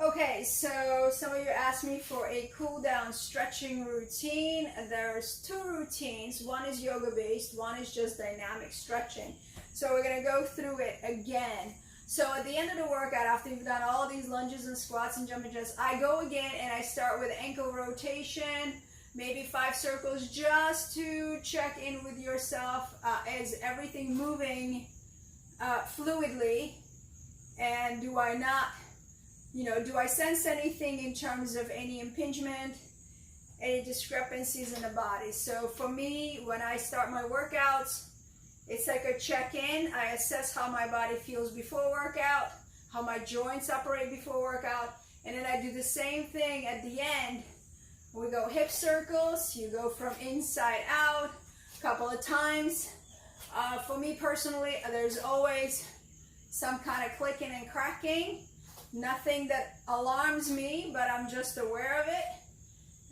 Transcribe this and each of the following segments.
Okay, so some of you asked me for a cool down stretching routine. There's two routines. One is yoga based, one is just dynamic stretching. So we're gonna go through it again. So at the end of the workout, after you've done all these lunges and squats and jumping jacks, I go again and I start with ankle rotation, maybe 5 circles, just to check in with yourself. Is everything moving fluidly? And do I not, do I sense anything in terms of any impingement, any discrepancies in the body? So for me, when I start my workouts, it's like a check-in. I assess how my body feels before workout, how my joints operate before workout, and then I do the same thing at the end. We go hip circles, you go from inside out a couple of times. For me personally, there's always some kind of clicking and cracking. Nothing that alarms me, but I'm just aware of it.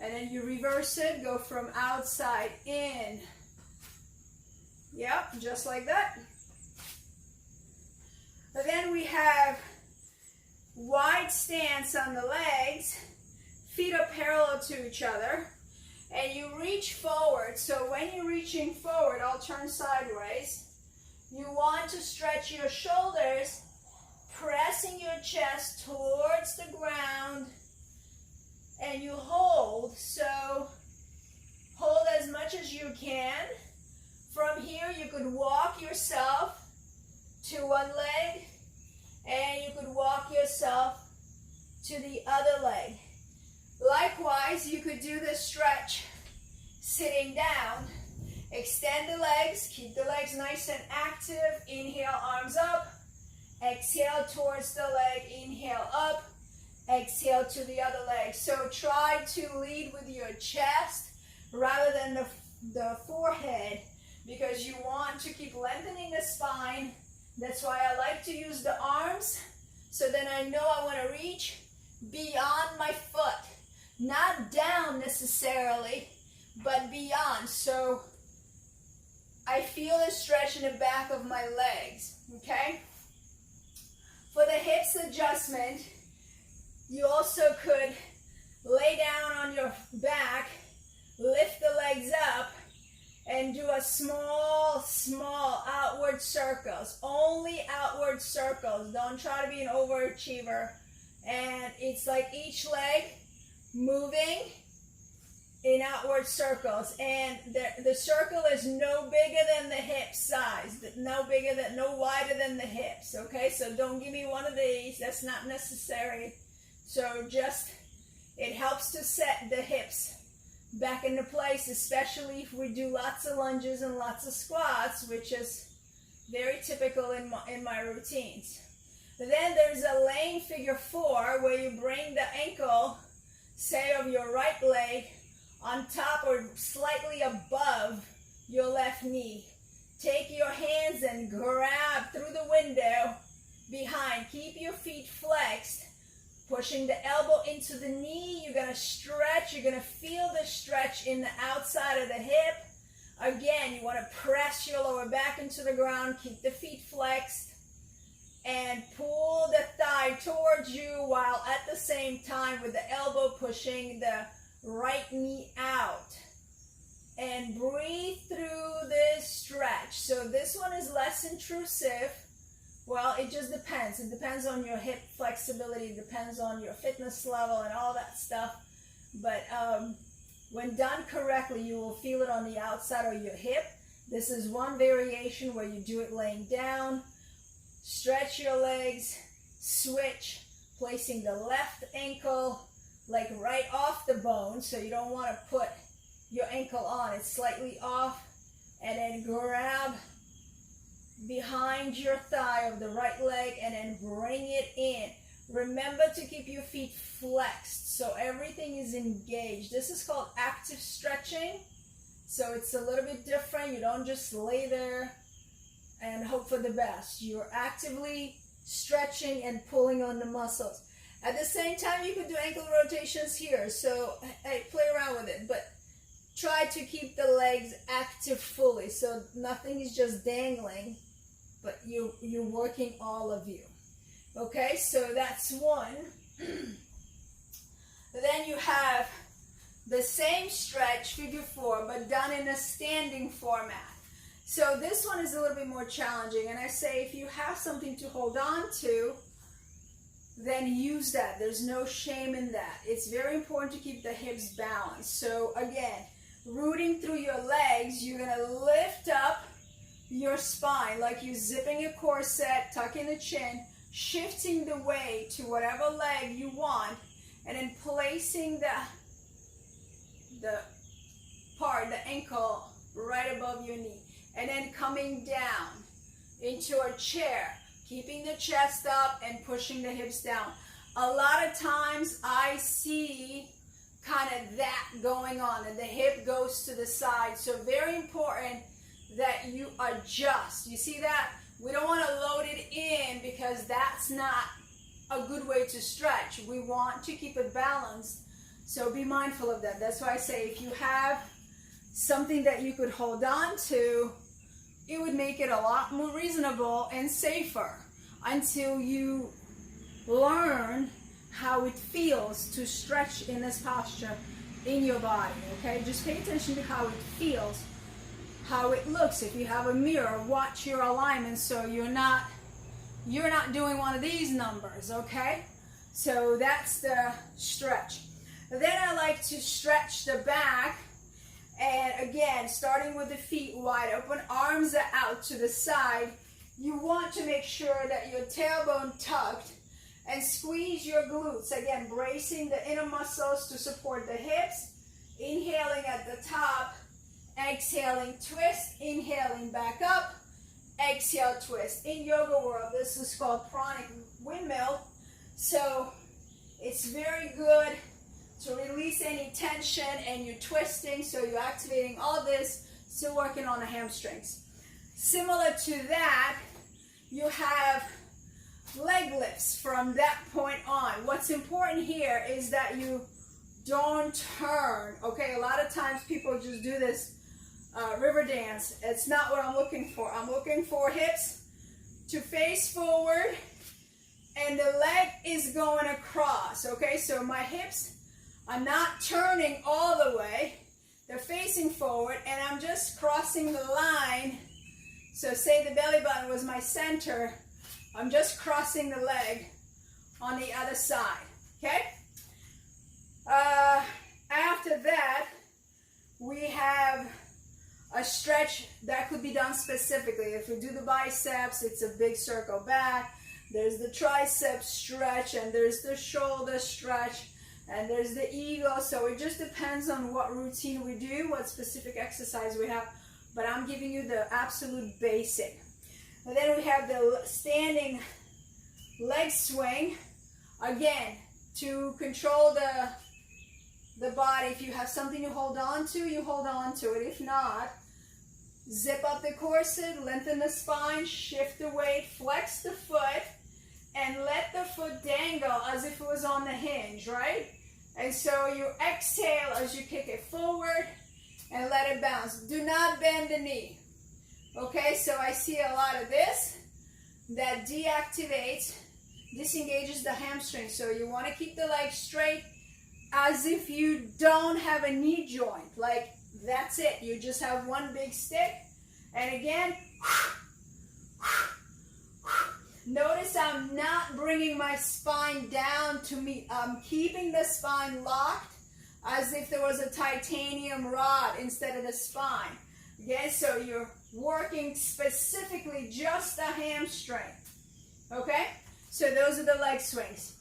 And then you reverse it, go from outside in. Yep, just like that. But then we have wide stance on the legs, feet are parallel to each other, and you reach forward. So when you're reaching forward, I'll turn sideways. You want to stretch your shoulders, pressing your chest towards the ground, and you hold. So hold as much as you can. From here, you could walk yourself to one leg, and you could walk yourself to the other leg. Likewise, you could do this stretch sitting down. Extend the legs, keep the legs nice and active. Inhale, arms up. Exhale towards the leg, inhale up. Exhale to the other leg. So try to lead with your chest rather than the forehead, because you want to keep lengthening the spine. That's why I like to use the arms, so then I know I want to reach beyond my foot. Not down necessarily, but beyond. So I feel the stretch in the back of my legs, okay? For the hips adjustment, you also could lay down on your back, lift the legs up, and do a small outward circles. Only outward circles. Don't try to be an overachiever. And it's like each leg moving in outward circles. And the circle is no bigger than the hip size. No wider than the hips. Okay, so don't give me one of these. That's not necessary. So just, it helps to set the hips back into place, especially if we do lots of lunges and lots of squats, which is very typical in my routines. But then there's a lane figure 4 where you bring the ankle, say of your right leg, on top or slightly above your left knee. Take your hands and grab through the window behind. Keep your feet flexed. Pushing the elbow into the knee, you're going to stretch. You're going to feel the stretch in the outside of the hip. Again, you want to press your lower back into the ground. Keep the feet flexed. And pull the thigh towards you while at the same time with the elbow pushing the right knee out. And breathe through this stretch. So this one is less intrusive. Well, it just depends. It depends on your hip flexibility. It depends on your fitness level and all that stuff. But when done correctly, you will feel it on the outside of your hip. This is one variation where you do it laying down. Stretch your legs. Switch. Placing the left ankle like right off the bone. So you don't want to put your ankle on. It's slightly off. And then grab behind your thigh of the right leg and then bring it in. Remember to keep your feet flexed so everything is engaged. This is called active stretching. So it's a little bit different. You don't just lay there and hope for the best. You're actively stretching and pulling on the muscles. At the same time, you can do ankle rotations here. So hey, play around with it. But try to keep the legs active fully. So nothing is just dangling, but you're working all of you. Okay, so that's one. Then you have the same stretch, figure 4, but done in a standing format. So this one is a little bit more challenging, and I say if you have something to hold on to, then use that. There's no shame in that. It's very important to keep the hips balanced. So again, rooting through your legs, you're gonna lift up your spine like you're zipping a corset, tucking the chin, shifting the weight to whatever leg you want, and then placing the ankle right above your knee, and then coming down into a chair, keeping the chest up and pushing the hips down. A lot of times I see kind of that going on, and the hip goes to the side. So very important that you adjust. You see that? We don't want to load it in because that's not a good way to stretch. We want to keep it balanced. So be mindful of that. That's why I say if you have something that you could hold on to, it would make it a lot more reasonable and safer until you learn how it feels to stretch in this posture in your body, okay? Just pay attention to how it feels, how it looks. If you have a mirror, watch your alignment so you're not doing one of these numbers, okay? So that's the stretch. Then I like to stretch the back, and again, starting with the feet wide open, arms are out to the side. You want to make sure that your tailbone tucked and squeeze your glutes. Again, bracing the inner muscles to support the hips. Inhaling at the top, exhaling, twist, inhaling back up, exhale, twist. In yoga world, this is called pranic windmill. So it's very good to release any tension, and you're twisting, so you're activating all this, still working on the hamstrings. Similar to that, you have leg lifts from that point on. What's important here is that you don't turn, okay? A lot of times people just do this river dance. It's not what I'm looking for. I'm looking for hips to face forward, and the leg is going across, okay? So my hips, I'm not turning all the way. They're facing forward, and I'm just crossing the line. So say the belly button was my center. I'm just crossing the leg on the other side, okay? After that, we have a stretch that could be done specifically. If we do the biceps, it's a big circle back. There's the tricep stretch, and there's the shoulder stretch, and there's the eagle. So it just depends on what routine we do, what specific exercise we have, but I'm giving you the absolute basic. And then we have the standing leg swing. Again, to control the body, if you have something to hold on to, you hold on to it. If not, zip up the corset, lengthen the spine, shift the weight, flex the foot, and let the foot dangle as if it was on the hinge, right? And so you exhale as you kick it forward and let it bounce. Do not bend the knee. Okay, so I see a lot of this that deactivates, disengages the hamstring. So you want to keep the leg straight as if you don't have a knee joint. Like that's it. You just have one big stick. And again, notice I'm not bringing my spine down to me. I'm keeping the spine locked as if there was a titanium rod instead of the spine. Okay, so you're working specifically just the hamstring. Okay, so those are the leg swings.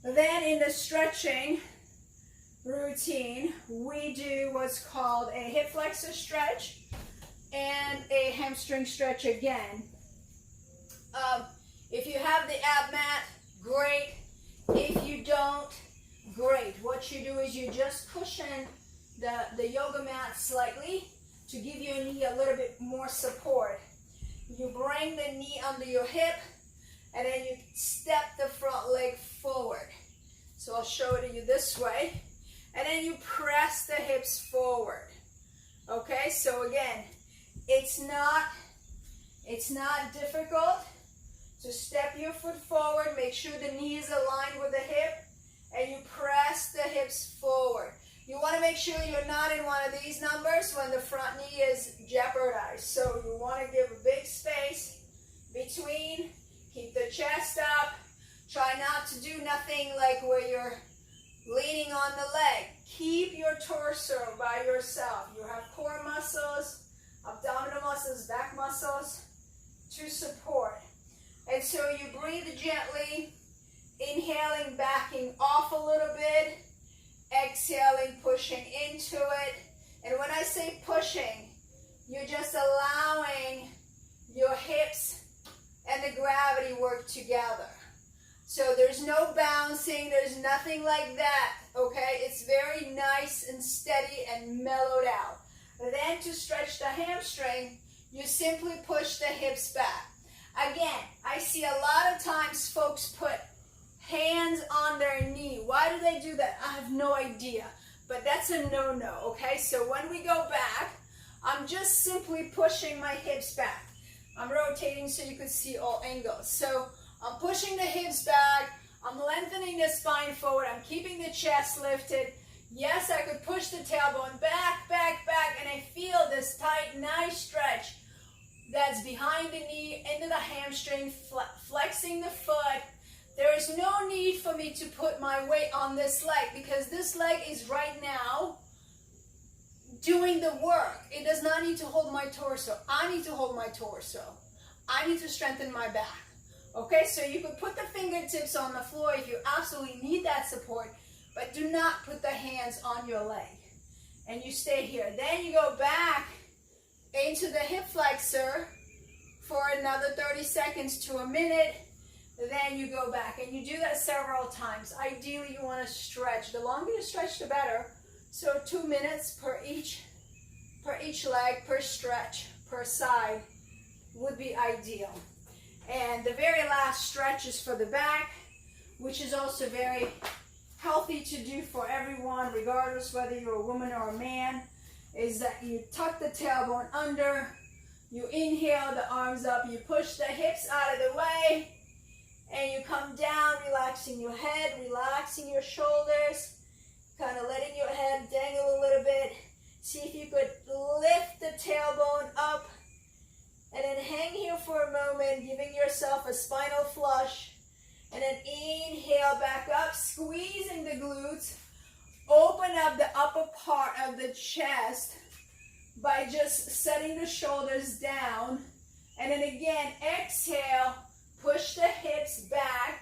Then in the stretching routine, we do what's called a hip flexor stretch and a hamstring stretch again. If you have the ab mat, great. If you don't, great. What you do is you just cushion the yoga mat slightly to give your knee a little bit more support. You bring the knee under your hip, and then you step the front leg forward. So I'll show it to you this way. And then you press the hips forward. Okay, so again, it's not difficult to step your foot forward. Make sure the knee is aligned with the hip. sure you're not in one of these numbers when the front knee is jeopardized. So you want to give a big space between, keep the chest up. Try not to do nothing like where you're leaning on the leg. Keep your torso by yourself. You have core muscles, abdominal muscles, back muscles to support. And so you breathe gently, inhaling, backing off a little bit, exhaling, pushing into it. And when I say pushing, you're just allowing your hips and the gravity work together. So there's no bouncing, there's nothing like that, okay? It's very nice and steady and mellowed out. Then to stretch the hamstring, you simply push the hips back. Again, I see a lot of times folks put hands on their knee. Why do they do that? I have no idea, but that's a no-no, okay? So when we go back, I'm just simply pushing my hips back. I'm rotating so you can see all angles. So I'm pushing the hips back, I'm lengthening the spine forward, I'm keeping the chest lifted. Yes, I could push the tailbone back, back, back, and I feel this tight, nice stretch that's behind the knee, into the hamstring, flexing the foot. There is no need for me to put my weight on this leg because this leg is right now doing the work. It does not need to hold my torso. I need to hold my torso. I need to strengthen my back. Okay, so you could put the fingertips on the floor if you absolutely need that support, but do not put the hands on your leg. And you stay here. Then you go back into the hip flexor for another 30 seconds to a minute. Then you go back and you do that several times. Ideally, you want to stretch. The longer you stretch, the better. So 2 minutes per each leg, per stretch, per side would be ideal. And the very last stretch is for the back, which is also very healthy to do for everyone, regardless whether you're a woman or a man, is that you tuck the tailbone under, you inhale the arms up, you push the hips out of the way, and you come down, relaxing your head, relaxing your shoulders, kind of letting your head dangle a little bit. See if you could lift the tailbone up, and then hang here for a moment, giving yourself a spinal flush, and then inhale back up, squeezing the glutes. Open up the upper part of the chest by just setting the shoulders down, and then again, exhale, push the hips back,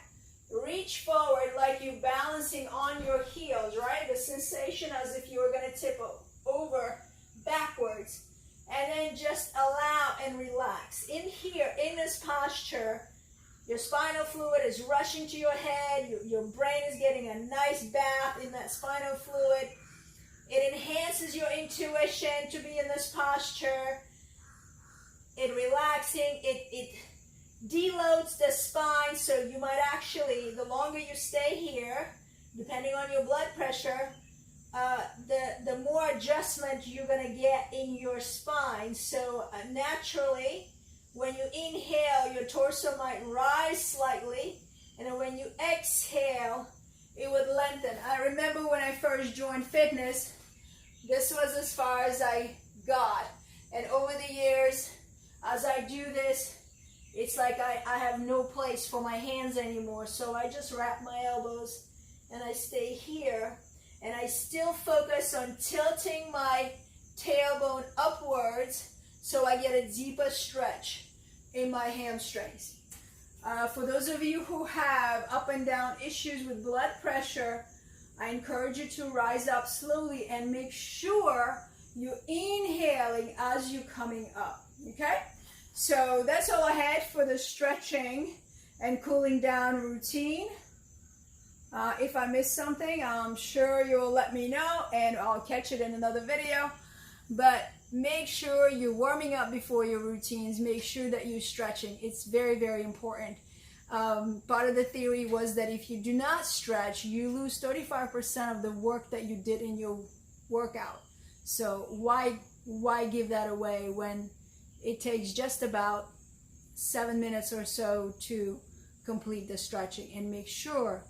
reach forward like you're balancing on your heels, right? The sensation as if you were going to tip over backwards. And then just allow and relax. In here, in this posture, your spinal fluid is rushing to your head. Your brain is getting a nice bath in that spinal fluid. It enhances your intuition to be in this posture. It relaxing, it deloads the spine, so you might actually, the longer you stay here, depending on your blood pressure, the more adjustment you're going to get in your spine. So naturally, when you inhale, your torso might rise slightly, and then when you exhale, it would lengthen. I remember when I first joined fitness, this was as far as I got. And over the years, as I do this, it's like I have no place for my hands anymore. So I just wrap my elbows and I stay here. And I still focus on tilting my tailbone upwards so I get a deeper stretch in my hamstrings. For those of you who have up and down issues with blood pressure, I encourage you to rise up slowly and make sure you're inhaling as you're coming up, okay? So that's all I had for the stretching and cooling down routine. If I missed something, I'm sure you'll let me know and I'll catch it in another video. But make sure you're warming up before your routines. Make sure that you're stretching. It's very, very important. Part of the theory was that if you do not stretch, you lose 35% of the work that you did in your workout. So why give that away when it takes just about 7 minutes or so to complete the stretching? And make sure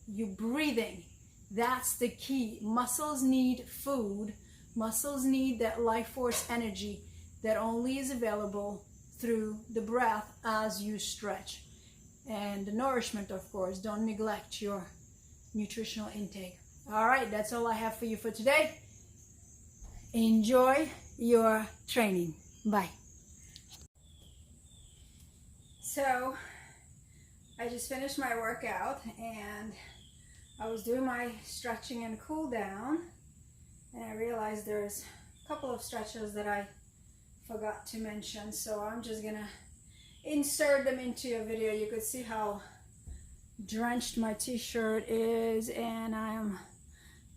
you're breathing That's the key. Muscles need food. Muscles need that life force energy that only is available through the breath as you stretch. And the nourishment, of course. Don't neglect your nutritional intake. All right, that's all I have for you for today. Enjoy your training. Bye. So, I just finished my workout and I was doing my stretching and cool down, and I realized there's a couple of stretches that I forgot to mention, so I'm just gonna insert them into a video. You could see how drenched my t-shirt is, and I am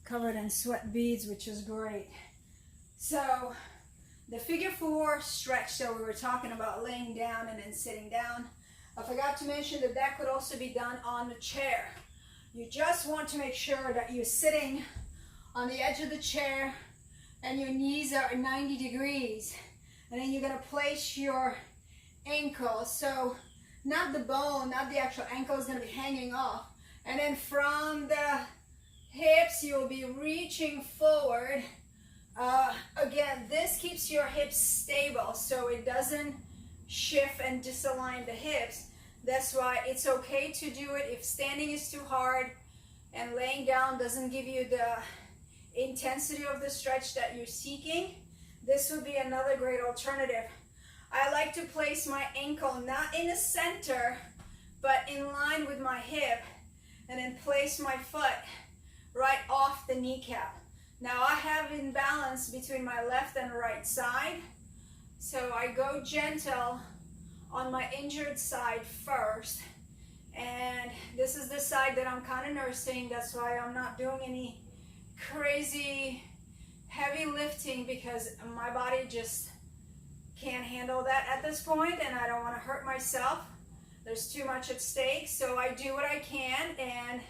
covered in sweat beads, which is great. So the figure 4 stretch, so we were talking about laying down and then sitting down. I forgot to mention that that could also be done on the chair. You just want to make sure that you're sitting on the edge of the chair and your knees are 90 degrees. And then you're gonna place your ankle, so not the bone, not the actual ankle is gonna be hanging off. And then from the hips, you'll be reaching forward. Again, this keeps your hips stable so it doesn't shift and disalign the hips. That's why it's okay to do it if standing is too hard and laying down doesn't give you the intensity of the stretch that you're seeking. This would be another great alternative. I like to place my ankle not in the center, but in line with my hip, and then place my foot right off the kneecap. Now I have imbalance between my left and right side, so I go gentle on my injured side first, and this is the side that I'm kind of nursing. That's why I'm not doing any crazy heavy lifting, because my body just can't handle that at this point, and I don't want to hurt myself. There's too much at stake, so I do what I can, and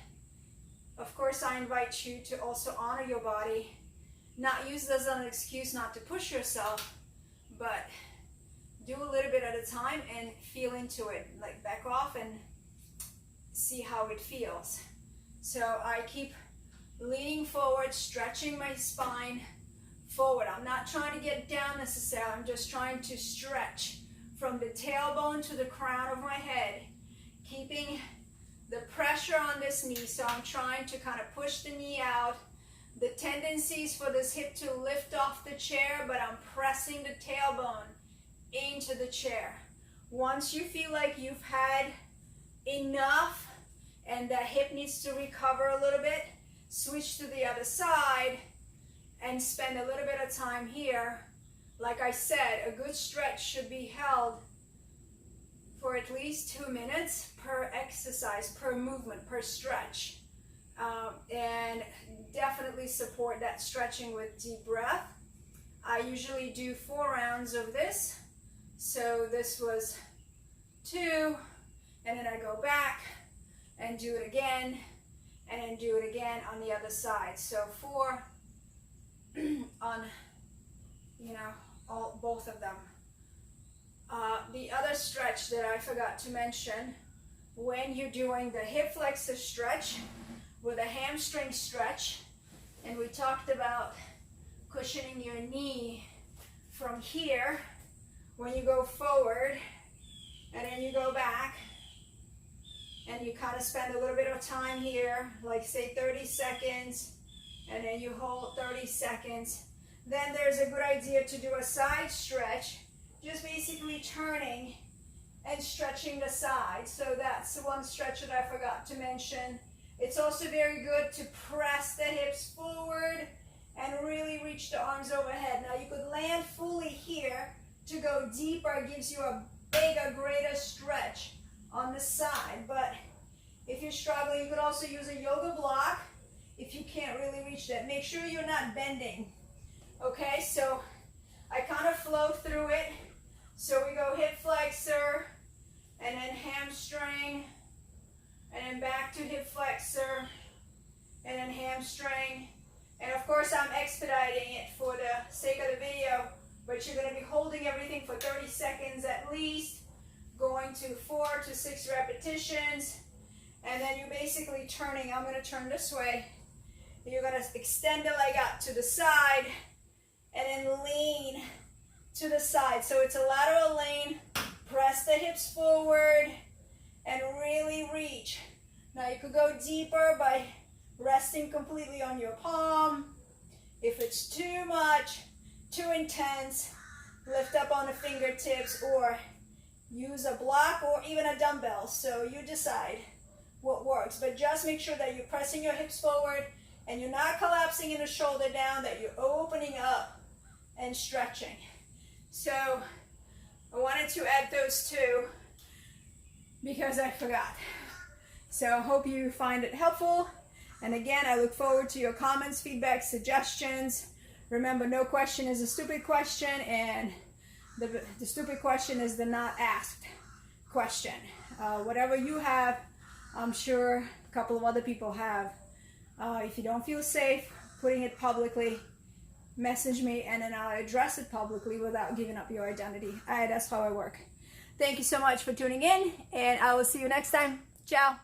of course I invite you to also honor your body. Not use this as an excuse not to push yourself, but do a little bit at a time and feel into it. Like back off and see how it feels. So I keep leaning forward, stretching my spine forward. I'm not trying to get down necessarily. I'm just trying to stretch from the tailbone to the crown of my head, keeping the pressure on this knee. So I'm trying to kind of push the knee out. The tendency is for this hip to lift off the chair, but I'm pressing the tailbone into the chair. Once you feel like you've had enough and the hip needs to recover a little bit, switch to the other side and spend a little bit of time here. Like I said, a good stretch should be held for at least 2 minutes per exercise, per movement, per stretch. And definitely support that stretching with deep breath. I usually do 4 rounds of this. So this was 2, and then I go back and do it again, and then do it again on the other side. So 4 on, both of them. The other stretch that I forgot to mention, when you're doing the hip flexor stretch with a hamstring stretch, and we talked about cushioning your knee from here, when you go forward and then you go back and you kind of spend a little bit of time here, like say 30 seconds, and then you hold 30 seconds. Then there's a good idea to do a side stretch, just basically turning and stretching the side. So that's the one stretch that I forgot to mention. It's also very good to press the hips forward and really reach the arms overhead. Now you could land fully here to go deeper. It gives you a bigger, greater stretch on the side. But if you're struggling, you could also use a yoga block if you can't really reach that. Make sure you're not bending. Okay, so I kind of flow through it. So we go hip flexor, and then hamstring, and then back to hip flexor, and then hamstring. And of course I'm expediting it for the sake of the video, but you're going to be holding everything for 30 seconds at least, going to 4 to 6 repetitions, and then you're basically turning. I'm going to turn this way, You're gonna extend the leg out to the side and then lean to the side. So it's a lateral lean. Press the hips forward and really reach. Now you could go deeper by resting completely on your palm. If it's too much, too intense, lift up on the fingertips or use a block or even a dumbbell. So you decide what works, but just make sure that you're pressing your hips forward and you're not collapsing in the shoulder down, that you're opening up and stretching. So I wanted to add those two because I forgot. So I hope you find it helpful. And again, I look forward to your comments, feedback, suggestions. Remember, no question is a stupid question, and the stupid question is the not asked question. Whatever you have, I'm sure a couple of other people have. If you don't feel safe putting it publicly, message me and then I'll address it publicly without giving up your identity. That's how I work. Thank you so much for tuning in, and I will see you next time. Ciao.